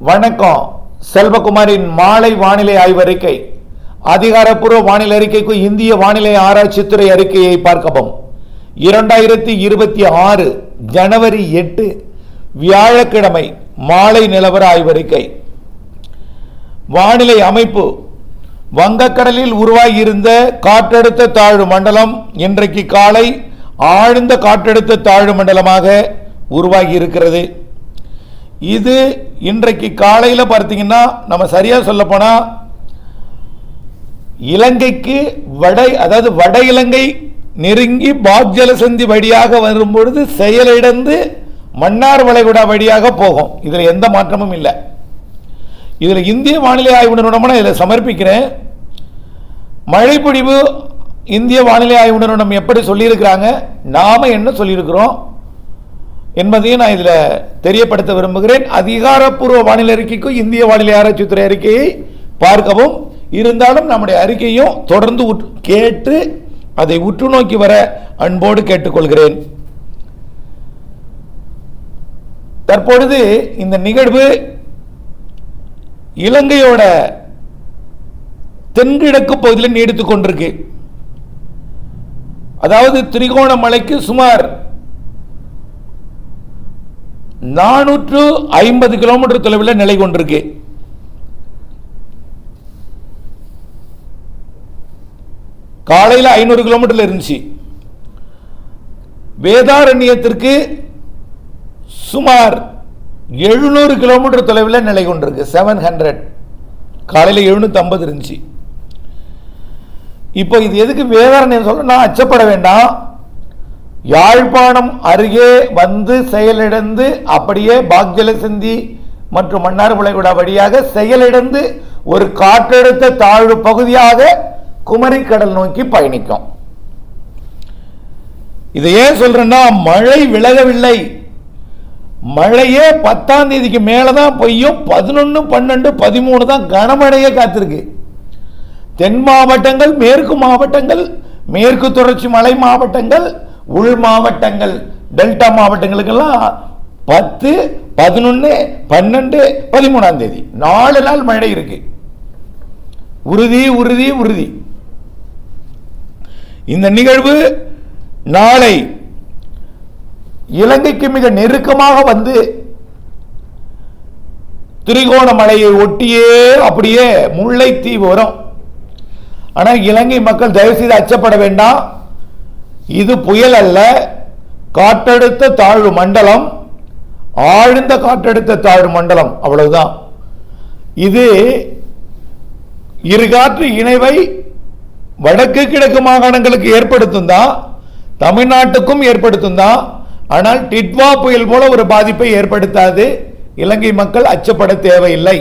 வணக்கம். செல்வகுமாரின் மாலை வானிலை ஆய்வறிக்கை. அதிகாரப்பூர்வ வானிலை அறிக்கைக்கு இந்திய வானிலை ஆராய்ச்சித்துறை அறிக்கையை பார்க்கவும். 2026 ஜனவரி 8 வியாழக்கிழமை மாலை நிலவர ஆய்வறிக்கை. வானிலை அமைப்பு. வங்கக்கடலில் உருவாகியிருந்த காற்றழுத்த தாழ்வு மண்டலம் இன்றைக்கு காலை ஆழ்ந்த காற்றழுத்த தாழ்வு மண்டலமாக உருவாகி இருக்கிறது. இது இன்றைக்கு காலையில் பார்த்தீங்கன்னா, நம்ம சரியா சொல்ல போனா இலங்கைக்கு அதாவது வட இலங்கை நெருங்கி பாக்ஜலசந்தி வழியாக வரும்பொழுது செயலிழந்து மன்னார் வளைகுடா வழியாக போகும். இதில் எந்த மாற்றமும் இல்லை. இதில் இந்திய வானிலை ஆய்வு நிறுவனம் இதில் சமர்ப்பிக்கிறேன். மழைப்பொழிவு இந்திய வானிலை ஆய்வு நிறுவனம் எப்படி சொல்லியிருக்கிறாங்க, நாம என்ன சொல்லியிருக்கிறோம் என்பதையும் நான் இதில் தெரியப்படுத்த விரும்புகிறேன். அதிகாரப்பூர்வ வானிலை அறிக்கைக்கும் இந்திய வானிலை ஆராய்ச்சித்துறை அறிக்கையை பார்க்கவும். இருந்தாலும் நம்முடைய அறிக்கையும் தொடர்ந்து கேட்டு அதை உற்று நோக்கி வர அன்போடு கேட்டுக்கொள்கிறேன். தற்பொழுது இந்த நிகழ்வு இலங்கையோட தென்கிழக்கு பகுதியில் நீடித்துக் கொண்டிருக்கு. அதாவது திரிகோணமலைக்கு சுமார் 450 கிலோமீட்டர் தொலைவில் நிலை கொண்டிருக்கு. காலையில் 500 கிலோமீட்டர் இருந்துச்சு. வேதாரண்யத்திற்கு சுமார் 700 கிலோமீட்டர் தொலைவில் நிலை கொண்டிருக்கு. 700 காலையில் 750 இருந்துச்சு. இப்போ இது எதுக்கு வேதாரண்யம் சொல்ல, நான் அச்சப்பட வேண்டாம். யாழ்ப்பாணம் அருகே வந்து செயலிழந்து அப்படியே பாக்ஜலசந்தி மற்றும் மன்னார் வளைகுடா வழியாக செயலிழந்து ஒரு காற்றழுத்த தாழ்வு பகுதியாக குமரிக்கடல் நோக்கி பயணிக்கும். இதை ஏன் சொல்றேன்னா, மழை விலகவில்லை. மழையே 10ஆம் தேதிக்கு மேலதான் பெய்யும். 11, 12, 13 தான் கனமழையே காத்திருக்கு. தென் மாவட்டங்கள், மேற்கு மாவட்டங்கள், மேற்கு தொடர்ச்சி மலை மாவட்டங்கள், உள் மாவட்டங்கள், டெல்டா மாவட்டங்களுக்கெல்லாம் 10, 11, 12, 13ஆம் தேதி 4 நாள் மழை இருக்கு. உறுதி உறுதி உறுதி. இந்த நிகழ்வு நாளை இலங்கைக்கு மிக நெருக்கமாக வந்து திரிகோணமலையை ஒட்டியே அப்படியே முல்லைத்தீவு வரும். ஆனால் இலங்கை மக்கள் தயவு செய்து அச்சப்பட வேண்டாம். இது புயல் அல்ல, காற்றழுத்த தாழ்வு மண்டலம், ஆழ்ந்த காற்றழுத்த தாழ்வு மண்டலம், அவ்வளவுதான். இது இருகாற்று இணைவை வடக்கு கிழக்கு மாகாணங்களுக்கு ஏற்படுத்தும் தான், தமிழ்நாட்டுக்கும் ஏற்படுத்தும் தான். ஆனால் டிட்வா புயல் போல ஒரு பாதிப்பை ஏற்படுத்தாது. இலங்கை மக்கள் அச்சப்பட தேவையில்லை.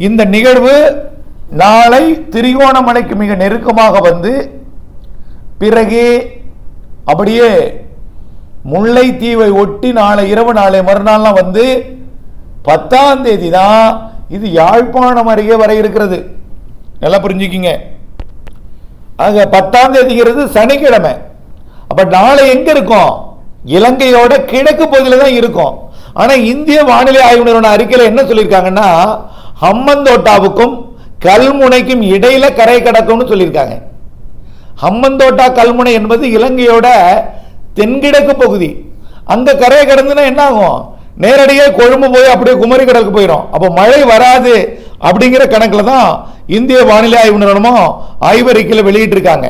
இந்த நிகழ்வு நாளை திரிகோணமலைக்கு மிக நெருக்கமாக வந்து பிறகு அப்படியே முல்லைத்தீவை ஒட்டி நாளை இரவு நாளை மறுநாள்லாம் வந்து 10ஆம் தேதி தான் இது யாழ்ப்பாணம் அருகே வர இருக்கிறது. நல்லா புரிஞ்சுக்கிங்க. ஆக 10ஆம் தேதிங்கிறது சனிக்கிழமை. அப்ப நாளை எங்க இருக்கும்? இலங்கையோட கிழக்கு பகுதியில் தான் இருக்கும். ஆனா இந்திய வானிலை ஆய்வு நிறுவன அறிக்கையில் என்ன சொல்லியிருக்காங்கன்னா, ஹம்மந்தோட்டாவுக்கும் கல்முனைக்கும் இடையில கரை கடக்கும்னு சொல்லியிருக்காங்க. ஹம்மந்தோட்டா கல்முனை என்பது இலங்கையோட தென்கிழக்கு பகுதி. அங்க கரையை கடந்துன்னா என்ன ஆகும்? நேரடியாக கொழும்பு போய் அப்படியே குமரி கடலுக்கு போயிடும். அப்போ மழை வராது அப்படிங்கிற கணக்கில் தான் இந்திய வானிலை ஆய்வு நிறுவனமும் ஆய்வறிக்கையில் வெளியிட்டிருக்காங்க.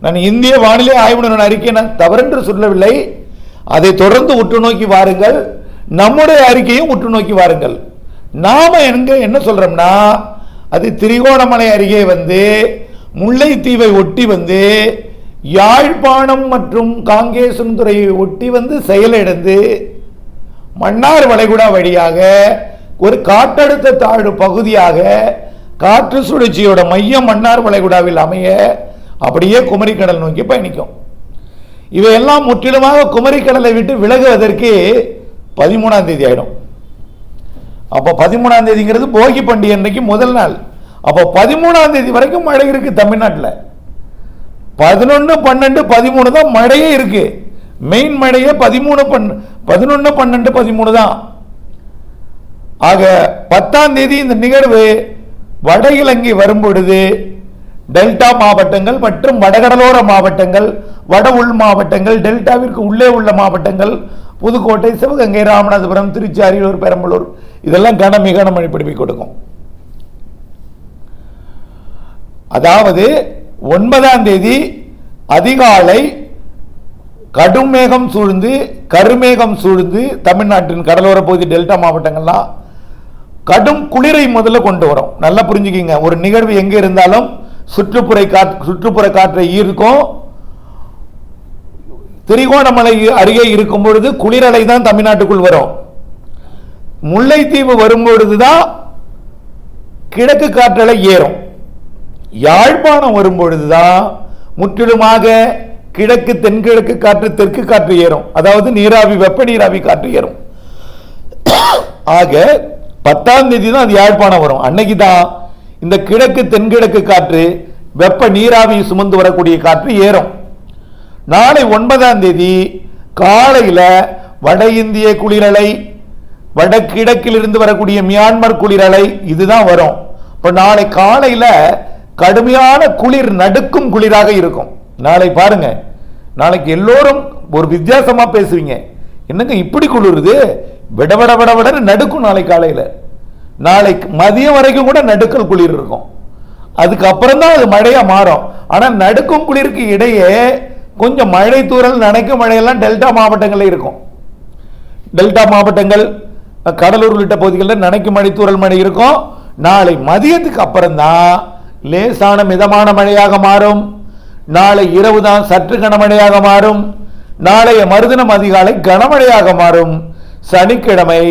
நான் இந்திய வானிலை ஆய்வு நிறுவன அறிக்கை நான் தவறென்று சொல்லவில்லை. அதை தொடர்ந்து உற்று நோக்கி வாருங்கள். நம்முடைய அறிக்கையும் உற்று நோக்கி வாருங்கள். நாம என்ன சொல்றோம்னா, அது திரிகோணமலை அருகே வந்து முல்லைத்தீவை ஒட்டி வந்து யாழ்ப்பாணம் மற்றும் காங்கேசன்துறையை ஒட்டி வந்து செயலிழந்து மன்னார் வளைகுடா வழியாக ஒரு காற்றழுத்த தாழ்வு பகுதியாக காற்று சுழற்சியோட மையம் மன்னார் வளைகுடாவில் அமைய அப்படியே குமரிக்கடல் நோக்கி பயணிக்கும். இவையெல்லாம் முற்றிலுமாக குமரிக்கடலை விட்டு விலகுவதற்கு 13ஆம் தேதி ஆயிடும். அப்போ 13ஆம் தேதிங்கிறது போகி பண்டிகை அன்றைக்கு முதல் நாள். அப்போ 13ஆம் தேதி வரைக்கும் மழை இருக்கு தமிழ்நாட்டில். 11, 12, 13 தான் மழையே இருக்கு. மெயின் மழையே 11, 12, 13 தான். ஆக 10ஆம் தேதி இந்த நிகழ்வு வட இலங்கை வரும்பொழுது டெல்டா மாவட்டங்கள் மற்றும் வடகடலோர மாவட்டங்கள், வட உள் மாவட்டங்கள், டெல்டாவிற்கு உள்ளே உள்ள மாவட்டங்கள், புதுக்கோட்டை, சிவகங்கை, ராமநாதபுரம், திருச்சி, அரியலூர், பெரம்பலூர் இதெல்லாம் மிக கனமழை பிடிப்பை கொடுக்கும். அதாவது 9ஆம் தேதி அதிகாலை கடும் மேகம் சூழ்ந்து கருமேகம் சூழ்ந்து தமிழ்நாட்டின் கடலோர பகுதி டெல்டா மாவட்டங்கள்லாம் கடும் குளிரை முதல்ல கொண்டு வரும். நல்லா புரிஞ்சுக்கிங்க, ஒரு நிகழ்வு எங்க இருந்தாலும் சுற்றுப்புற காற்றை ஈர்க்கும். திரிகோணமலை அருகே இருக்கும் பொழுது குளிரலை தான் தமிழ்நாட்டுக்குள் வரும். முல்லைத்தீவு வரும்பொழுதுதான் கிழக்கு காற்றலை ஏறும். யாழ்ப்பாணம் வரும்பொழுதுதான் முற்றிலுமாக கிழக்கு தென்கிழக்கு காற்று தெற்கு காற்று ஏறும். அதாவது நீராவி, வெப்ப நீராவி காற்று ஏறும். ஆக 10ஆம் தேதி தான் அது யாழ்ப்பாணம் வரும். அன்னைக்கு தான் இந்த கிழக்கு தென்கிழக்கு காற்று வெப்ப நீராவி சுமந்து வரக்கூடிய காற்று ஏறும். நாளை 9ஆம் தேதி காலையில் வட இந்திய குளிரலை, வடகிழக்கில் இருந்து வரக்கூடிய மியான்மர் குளிரலை இதுதான் வரும். இப்போ நாளை காலையில் கடுமையான குளிர், நடுக்கும் குளிராக இருக்கும். நாளை பாருங்க, நாளைக்கு எல்லோரும் ஒரு வித்தியாசமா பேசுவீங்க. என்னங்க இப்படி குளிருது, விடவிட விடவிட நடுக்கும். நாளை காலையில், நாளை மதியம் வரைக்கும் கூட நடுக்கல் குளிர் இருக்கும். அதுக்கப்புறம் தான் அது மழையா மாறும். ஆனால் நடுக்கும் குளிருக்கு இடையே கொஞ்சம் மழை தூறல், நனைக்கும் மழையெல்லாம் டெல்டா மாவட்டங்களில் இருக்கும். டெல்டா மாவட்டங்கள், கடலூர் உள்ளிட்ட பகுதிகளில் நனைக்கும் மழை, தூறல் மழை இருக்கும். நாளை மதியத்துக்கு அப்புறம் தான் லேசான மிதமான மழையாக மாறும். நாளை இரவு தான் சற்று கனமழையாக மாறும். நாளைய மறுதினம் அதிகாலை கனமழையாக மாறும். சனிக்கிழமை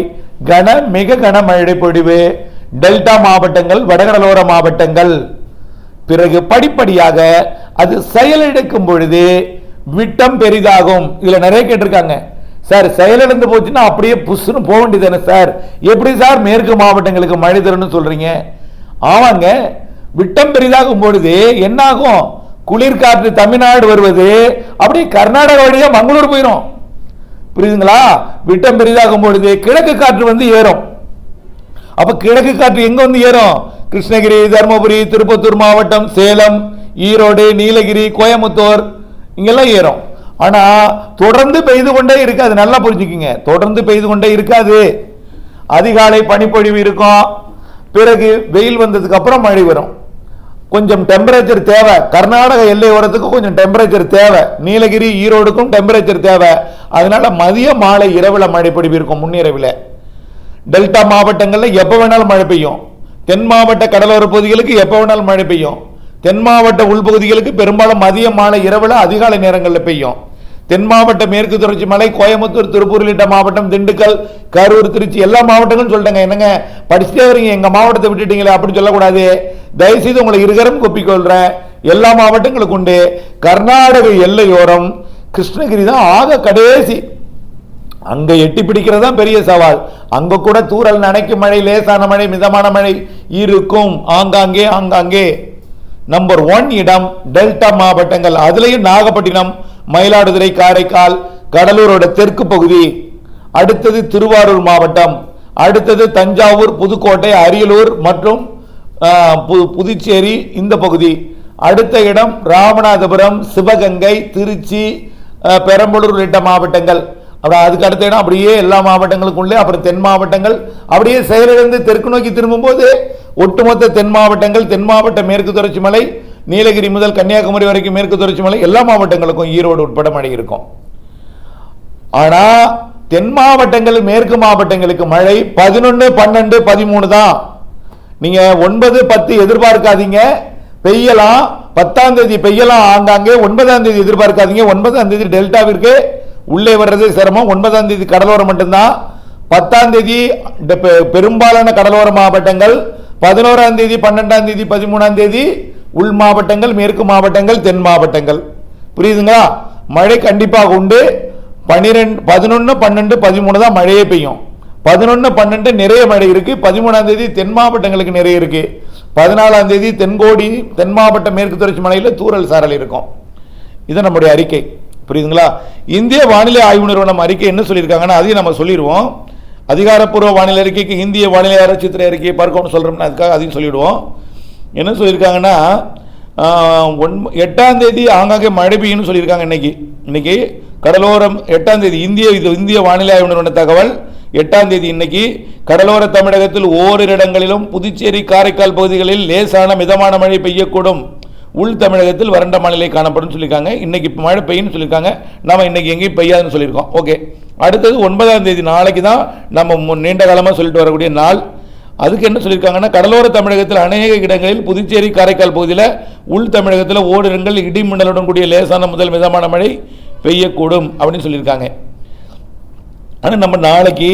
மிக கனமழை பொழிவு டெல்டா மாவட்டங்கள், வடகடலோர மாவட்டங்கள். பிறகு படிப்படியாக அது செயலிழக்கும் பொழுது விட்டம் பெரிதாகும். இதுல நிறைய கேட்டிருக்காங்க, சார் செயலிழந்து போச்சுன்னா அப்படியே புஷ்னு போக வேண்டியதானே சார், எப்படி சார் மேற்கு மாவட்டங்களுக்கு மழை தரும்னு சொல்றீங்க? ஆமாங்க, விட்டம் பெரிதாகும் பொழுது என்னாகும், குளிர்காற்று தமிழ்நாடு வருவது அப்படியே கர்நாடகா வழியா மங்களூர் போயிடும். புரியுதுங்களா? விட்டம் பெரிதாகும் பொழுது கிழக்கு காற்று வந்து ஏறும். அப்ப கிழக்கு காற்று எங்க வந்து ஏறும்? கிருஷ்ணகிரி, தர்மபுரி, திருப்பத்தூர் மாவட்டம், சேலம், ஈரோடு, நீலகிரி, கோயம்புத்தூர் இங்கெல்லாம் ஏறும். ஆனா தொடர்ந்து பெய்து கொண்டே இருக்காது. நல்லா புரிஞ்சுக்கிங்க, தொடர்ந்து பெய்து கொண்டே இருக்காது. அதிகாலை பனிப்பொழிவு இருக்கும். பிறகு வெயில் வந்ததுக்கு அப்புறம் மழை வரும். கொஞ்சம் டெம்பரேச்சர் தேவை. கர்நாடக எல்லை ஓரத்துக்கு கொஞ்சம் டெம்பரேச்சர் தேவை. நீலகிரி, ஈரோடுக்கும் டெம்பரேச்சர் தேவை. அதனால மதிய மாலை இரவுல மழை பொழிவு இருக்கும். முன்னிரவில் டெல்டா மாவட்டங்களில் எப்போ வேணாலும் மழை பெய்யும். தென் மாவட்ட கடலோர பகுதிகளுக்கு எப்போ வேணாலும் மழை பெய்யும். தென் மாவட்ட உள்பகுதிகளுக்கு பெரும்பாலும் மதிய மாலை இரவுல அதிகாலை நேரங்களில் பெய்யும். தென் மாவட்ட மேற்கு தொடர்ச்சி மலை, கோயம்புத்தூர், திருப்பூர் உள்ளிட்ட மாவட்டம், திண்டுக்கல், கரூர், திருச்சி எல்லா மாவட்டங்களும் சொல்லிட்டாங்க. என்னங்க படிச்சுட்டே வரீங்க, எங்க மாவட்டத்தை விட்டுட்டீங்களே அப்படின்னு சொல்லக்கூடாது. தயவுசெய்து உங்களை இருகரம் கொப்பிக்கொள்றேன். எல்லா மாவட்டங்களுக்கும் உண்டு. கர்நாடக எல்லையோரம் கிருஷ்ணகிரி தான் ஆக கடைசி. அங்க எட்டி பிடிக்கிறது தான் பெரிய சவால். அங்க கூட தூறல், நனைக்கும் மழை, லேசான மழை, மிதமான மழை இருக்கும் ஆங்காங்கே ஆங்காங்கே. நம்பர் 1 இடம் டெல்டா மாவட்டங்கள். அதுலயும் நாகப்பட்டினம், மயிலாடுதுறை, காரைக்கால், கடலூரோட தெற்கு பகுதி. அடுத்தது திருவாரூர் மாவட்டம். அடுத்தது தஞ்சாவூர், புதுக்கோட்டை, அரியலூர் மற்றும் புதுச்சேரி இந்த பகுதி. அடுத்த இடம் ராமநாதபுரம், சிவகங்கை, திருச்சி, பெரம்பலூர் உள்ளிட்ட மாவட்டங்கள். அப்புறம் அதுக்கு அடுத்த இடம் அப்படியே எல்லா மாவட்டங்களுக்குள்ளே. அப்புறம் தென் மாவட்டங்கள் அப்படியே செயலிழந்து தெற்கு நோக்கி திரும்பும் போது ஒட்டுமொத்த தென் மாவட்டங்கள், தென் மாவட்ட மேற்கு தொடர்ச்சி மலை, நீலகிரி முதல் கன்னியாகுமரி வரைக்கும் மேற்கு தொடர்ச்சி மலை எல்லா மாவட்டங்களுக்கும் ஈரோடு உட்பட மழை இருக்கும். ஆனா தென் மாவட்டங்கள், மேற்கு மாவட்டங்களுக்கு மழை 11, 12, 13 தான். நீங்க 9, 10 எதிர்பார்க்காதீங்க. பெய்யலாம். 10ஆம் தேதி பெய்யலாம் ஆங்காங்கே. 9ஆம் தேதி எதிர்பார்க்காதீங்க. 9ஆம் தேதி டெல்டாவிற்கு உள்ளே வர்றது சிரமம். 9ஆம் தேதி கடலோரம் மட்டும்தான். 10ஆம் தேதி பெரும்பாலான கடலோர மாவட்டங்கள். 11ஆம் தேதி, 12ஆம் தேதி, 13ஆம் தேதி உள் மாவட்டங்கள், மேற்கு மாவட்டங்கள், தென் மாவட்டங்கள். புரியுதுங்களா? மழை கண்டிப்பாக உண்டு. 11, 12, 13 தான் மழையே பெய்யும். 11, 12 நிறைய மழை இருக்கு. 13ஆம் தேதி தென் மாவட்டங்களுக்கு நிறைய இருக்கு. 14ஆம் தேதி தென்கோடி, தென் மாவட்ட மேற்கு தொடர்ச்சி மலையில் தூறல் சாரல் இருக்கும். இது நம்முடைய அறிக்கை. புரியுதுங்களா? இந்திய வானிலை ஆய்வு நிறுவனம் அறிக்கை என்ன சொல்லியிருக்காங்கன்னா அதையும் நம்ம சொல்லிடுவோம். அதிகாரப்பூர்வ வானிலை அறிக்கைக்கு இந்திய வானிலை ஆராய்ச்சித்துறை அறிக்கையை பார்க்கணும்னு சொல்கிறோம்னா அதுக்காக அதையும் சொல்லிவிடுவோம். என்ன சொல்லியிருக்காங்கன்னா 8ஆம் தேதி ஆங்காங்கே மழை பெய்யும்னு சொல்லியிருக்காங்க. இன்னைக்கு கடலோரம் 8ஆம் தேதி இந்திய வானிலை ஆய்வு நிறுவன தகவல் 8ஆம் தேதி இன்னைக்கு கடலோர தமிழகத்தில் ஓரிரு இடங்களிலும் புதுச்சேரி காரைக்கால் பகுதிகளில் லேசான மிதமான மழை பெய்யக்கூடும். உள் தமிழகத்தில் வறண்ட வானிலை காணப்படும் சொல்லியிருக்காங்க. இன்னைக்கு மழை பெய்யும்னு சொல்லியிருக்காங்க. நம்ம இன்னைக்கு எங்கேயும் பெய்யாதுன்னு சொல்லியிருக்கோம். ஓகே, அடுத்தது 9ஆம் தேதி நாளைக்கு தான் நம்ம நீண்ட காலமாக சொல்லிட்டு வரக்கூடிய நாள். அதுக்கு என்ன சொல்லியிருக்காங்கன்னா கடலோர தமிழகத்தில் அநேக இடங்களில் புதுச்சேரி காரைக்கால் பகுதியில் உள் தமிழகத்தில் ஓரிடங்கள் இடி மின்னலுடன் கூடிய லேசான முதல் மிதமான மழை பெய்யக்கூடும் அப்படின்னு சொல்லியிருக்காங்க. ஆனால் நம்ம நாளைக்கு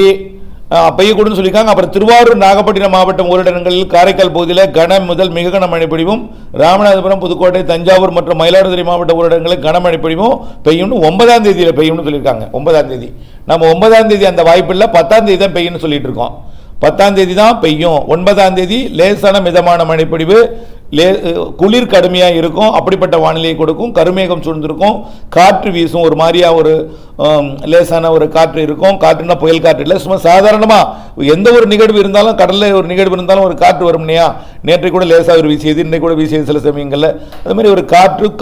பெய்யக்கூடும் சொல்லியிருக்காங்க. அப்புறம் திருவாரூர் நாகப்பட்டினம் மாவட்டம் ஓரிடங்களில் காரைக்கால் பகுதியில் கன முதல் மிக கனமழை பொழிவும், ராமநாதபுரம் புதுக்கோட்டை தஞ்சாவூர் மற்றும் மயிலாடுதுறை மாவட்ட ஓரிடங்களில் கனமழை பொழிவும் பெய்யும்னு 9ஆம் தேதியில் பெய்யும்னு சொல்லியிருக்காங்க. 9ஆம் தேதி நம்ம 9ஆம் தேதி அந்த வாய்ப்பு இல்லை, 10ஆம் தேதி தான் பெய்யும்னு சொல்லிட்டு இருக்கோம். 10ஆம் தேதி தான் பெய்யும். 9ஆம் தேதி லேசான மிதமான மழைப்பொழிவு, குளிர் கடுமையாக இருக்கும். அப்படிப்பட்ட வானிலையை கொடுக்கும். கருமேகம் சூழ்ந்திருக்கும். காற்று வீசும். ஒரு மாதிரியா ஒரு லேசான ஒரு காற்று இருக்கும். காற்றுனா புயல் காற்று இல்லை, சும்மா சாதாரணமாக எந்த ஒரு நிகழ்வு இருந்தாலும், கடலில் ஒரு நிகழ்வு இருந்தாலும் ஒரு காற்று வரும் இல்லையா? நேற்றை கூட லேசாக ஒரு வீசியது, இன்னைக்கு கூட வீசியது சில சமயங்களில். அது மாதிரி ஒரு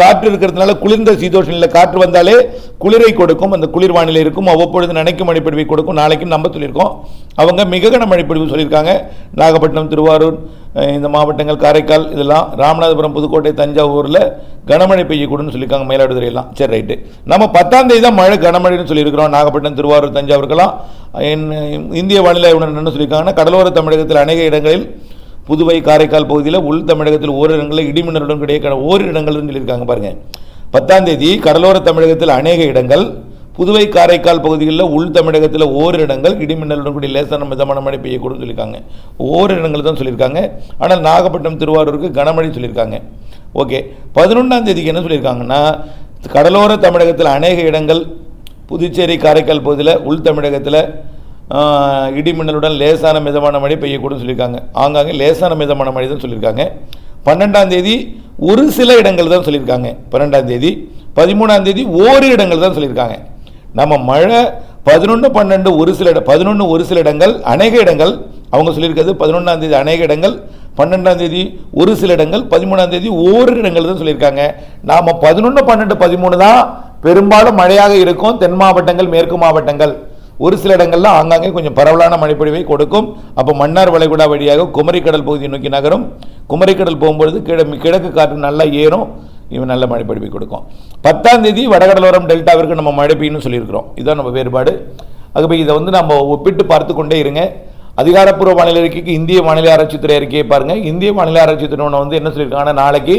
காற்று இருக்கிறதுனால குளிர்ந்த சீதோஷனில் காற்று வந்தாலே குளிரை கொடுக்கும். அந்த குளிர் வானிலை இருக்கும். அவ்வப்பொழுது நனைக்கும் மழைப்பொழிவை கொடுக்கும். நாளைக்கு நம்ம சொல்லியிருக்கோம். அவங்க மிக கன மழைப்பொழிவு சொல்லியிருக்காங்க. நாகப்பட்டினம், திருவாரூர் இந்த மாவட்டங்கள், காரைக்கால், இதெல்லாம் ராமநாதபுரம் புதுக்கோட்டை தஞ்சாவூரில் கனமழை பெய்யக்கூடும்னு சொல்லியிருக்காங்க. மயிலாடுதுறை எல்லாம். சரி, ரைட்டு. நம்ம 10ஆம் தேதி தான் மழை கனமழைன்னு சொல்லியிருக்கிறோம். நாகப்பட்டினம், திருவாரூர், தஞ்சாவூருக்கெல்லாம் இந்திய வானிலை ஆய்வு என்ன சொல்லியிருக்காங்கன்னா கடலோர தமிழகத்தில் அநேக இடங்களில், புதுவை காரைக்கால் பகுதியில், உள் தமிழகத்தில் ஓரிரு இடங்களில் இடிமின்னலுடன் கிடையாது ஓரிரு இடங்கள்னு சொல்லியிருக்காங்க. பாருங்கள், 10ஆம் தேதி கடலோர தமிழகத்தில் அநேக இடங்கள், புதுவை காரைக்கால் பகுதிகளில், உள் தமிழகத்தில் ஓரிரு இடங்கள் இடிமின்னலுடன் கூடிய லேசான மிதமான மழை பெய்யக்கூடும் சொல்லியிருக்காங்க. ஓரிரு இடங்கள் தான் சொல்லியிருக்காங்க. ஆனால் நாகப்பட்டினம், திருவாரூருக்கு கனமழை சொல்லியிருக்காங்க. ஓகே, 11ஆம் தேதிக்கு என்ன சொல்லியிருக்காங்கன்னா கடலோர தமிழகத்தில் அநேக இடங்கள், புதுச்சேரி காரைக்கால் பகுதியில், உள் தமிழகத்தில் இடிமின்னலுடன் லேசான மிதமான மழை பெய்யக்கூடும் சொல்லியிருக்காங்க. ஆங்காங்கே லேசான மிதமான மழை தான் சொல்லியிருக்காங்க. 12ஆம் தேதி ஒரு சில இடங்கள் தான் சொல்லியிருக்காங்க. 12ஆம் தேதி 13ஆம் தேதி ஓரிரு இடங்கள் தான் சொல்லியிருக்காங்க. நம்ம மழை 11, 12 ஒரு சில 11 ஒரு சில இடங்கள், அநேக இடங்கள் அவங்க சொல்லியிருக்கிறது. 11ஆம் தேதி அநேக இடங்கள், 12ஆம் தேதி ஒரு சில இடங்கள், 13ஆம் தேதி ஓரிரு இடங்கள் தான் சொல்லியிருக்காங்க. நாம் 11, 12, 13 தான் பெரும்பாலும் மழையாக இருக்கும். தென் மாவட்டங்கள், மேற்கு மாவட்டங்கள், ஒரு சில இடங்கள்ல ஆங்காங்கே கொஞ்சம் பரவலான மழைப்பொழிவை கொடுக்கும். அப்போ மன்னார் வளைகுடா வழியாக குமரிக்கடல் பகுதியை நோக்கி நகரும். குமரிக்கடல் போகும்பொழுது கிழக்கு காற்று நல்லா ஏறும். இவன் நல்ல மழை பொழிவை கொடுக்கும். 10ஆம் தேதி வடகடலோரம் டெல்டாவிற்கு நம்ம மழை பெய்யும்னு சொல்லியிருக்கிறோம். இதுதான் நம்ம வேறுபாடு. ஆகவே இதை நம்ம ஒப்பிட்டு பார்த்து கொண்டே இருங்க. அதிகாரப்பூர்வ வானிலை அறிக்கைக்கு இந்திய வானிலை ஆராய்ச்சித்துறை அறிக்கையை பாருங்கள். இந்திய வானிலை ஆராய்ச்சித்துறை என்ன சொல்லியிருக்காங்கன்னா நாளைக்கு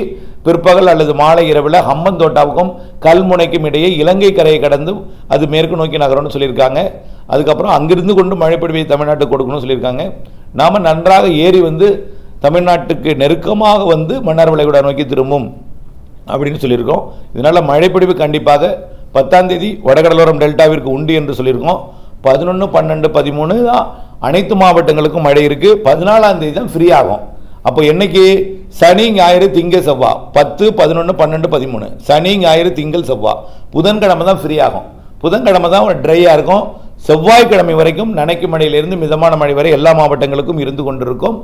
பிற்பகல் அல்லது மாலை இரவில் ஹம்பந்தோட்டாவுக்கும் கல்முனைக்கும் இடையே இலங்கை கரையை கடந்து அது மேற்கு நோக்கி நகரம்னு சொல்லியிருக்காங்க. அதுக்கப்புறம் அங்கிருந்து கொண்டு மழைப்பொழிவை தமிழ்நாட்டுக்கு கொடுக்கணும்னு சொல்லியிருக்காங்க. நாம் நன்றாக ஏறி தமிழ்நாட்டுக்கு நெருக்கமாக மன்னார் வளைகுடா நோக்கி திரும்பும் அப்படின்னு சொல்லியிருக்கோம். இதனால் மழைப்பொழிவு கண்டிப்பாக 10ஆம் தேதி வடகடலோரம் டெல்டாவிற்கு உண்டு என்று சொல்லியிருக்கோம். 11, 12, 13 தான் அனைத்து மாவட்டங்களுக்கும் மழை இருக்குது. 14ஆம் தேதி தான் ஃப்ரீ ஆகும். அப்போ என்னைக்கு? சனி, ஞாயிறு, திங்கள், செவ்வாய். 10, 11, 12, 13 சனி, ஞாயிறு, திங்கள், செவ்வாய். புதன்கிழமை தான் ஃப்ரீ ஆகும். புதன்கிழமை தான் ட்ரையாக இருக்கும். செவ்வாய்க்கிழமை வரைக்கும் நனைக்கும் மழையிலிருந்து மிதமான மழை வரை எல்லா மாவட்டங்களுக்கும் இருந்து கொண்டிருக்கும்.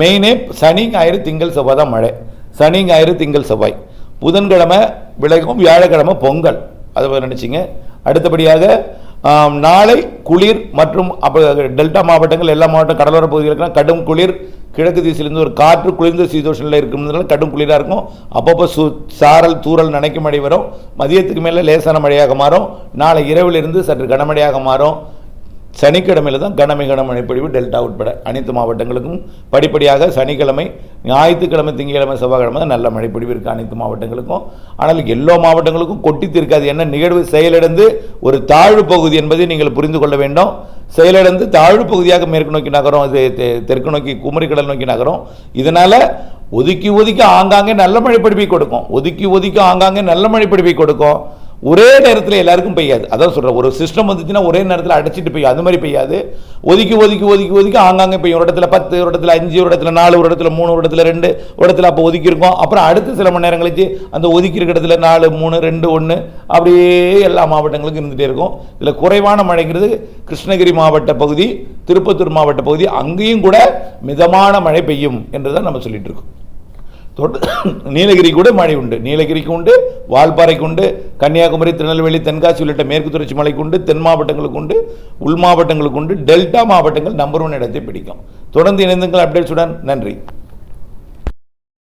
மெயினே சனி, ஞாயிறு, திங்கள், செவ்வாய் தான் மழை. சனி, ஞாயிறு, திங்கள், செவ்வாய். புதன்கிழமை விலகும், வியாழக்கிழமை பொங்கல். அதை நினச்சிங்க. அடுத்தபடியாக நாளை குளிர் மற்றும் அப்போ டெல்டா மாவட்டங்கள், எல்லா மாவட்டம் கடலோர பகுதிகளுக்கு கடும் குளிர். கிழக்கு திசையிலிருந்து ஒரு காற்று குளிர்ந்த சீதோஷனில் இருக்கிறதுனால கடும் குளிராக இருக்கும். அப்பப்போ சாரல், தூரல், நனைக்கும் மழை வரும். மதியத்துக்கு மேலே லேசான மழையாக மாறும். நாளை இரவிலிருந்து சற்று கனமழையாக மாறும். சனிக்கிழமையில் தான் கனமழை பொழிவு டெல்டா உட்பட அனைத்து மாவட்டங்களுக்கும் படிப்படியாக சனிக்கிழமை, ஞாயிற்றுக்கிழமை, திங்கட்கிழமை, செவ்வாய்க்கிழமை தான் நல்ல மழைப்பொழிவு இருக்குது அனைத்து மாவட்டங்களுக்கும். ஆனால் எல்லா மாவட்டங்களுக்கும் கொட்டித்திருக்காது. என்ன நிகழ்வு செயலிழந்து ஒரு தாழ்வு பகுதி என்பதை நீங்கள் புரிந்து கொள்ள வேண்டும். செயலிழந்து தாழ்வு பகுதியாக மேற்கு நோக்கி நகரும், அது தெற்கு நோக்கி குமரிக்கடல் நோக்கி நகரும். இதனால் ஒதுக்கி ஒதுக்கி ஆங்காங்கே நல்ல மழைப்பொழிவை கொடுக்கும். ஒதுக்கி ஒதுக்கி ஆங்காங்கே நல்ல மழைப்பொழிவை கொடுக்கும். ஒரே நேரத்தில் எல்லாருக்கும் பெய்யாது. அதான் சொல்கிறேன், ஒரு சிஸ்டம் வந்துச்சுன்னா ஒரே நேரத்தில் அடைச்சிட்டு பெய்யும், அது மாதிரி பெய்யாது. ஒதுக்கி ஒதுக்கி ஒதுக்கி ஒதுக்கி ஆங்காங்கே பெய்யும். ஒரு இடத்துல 10, ஒரு இடத்துல 5, ஒரு இடத்துல 4, ஒரு இடத்துல 3, ஒரு இடத்துல 2, ஒரு இடத்துல அப்போ ஒதுக்கி இருக்கும். அப்புறம் அடுத்து சில மணி நேரம் கழிச்சு அந்த ஒதுக்கி இருக்கிற இடத்துல 4, 3, 2, 1 அப்படியே எல்லா மாவட்டங்களுக்கும் இருந்துகிட்டே இருக்கும். இதில் குறைவான மழைங்கிறது கிருஷ்ணகிரி மாவட்ட பகுதி, திருப்பத்தூர் மாவட்ட பகுதி, அங்கேயும் கூட மிதமான மழை பெய்யும் என்றுதான் நம்ம சொல்லிட்டு இருக்கோம். நீலகிரி கூட மழை உண்டு, நீலகிரிக்கு உண்டு, வால்பாறைக்கு உண்டு, கன்னியாகுமரி, திருநெல்வேலி, தென்காசி உள்ளிட்ட மேற்கு தொடர்ச்சி மலைக்கு உண்டு, தென் மாவட்டங்களுக்கு உண்டு, உள் மாவட்டங்களுக்கு உண்டு, டெல்டா மாவட்டங்கள் நம்பர் 1 இடத்தை பிடிக்கும். தொடர்ந்து இணைந்துங்கள் அப்டேட்ஸுடன். நன்றி.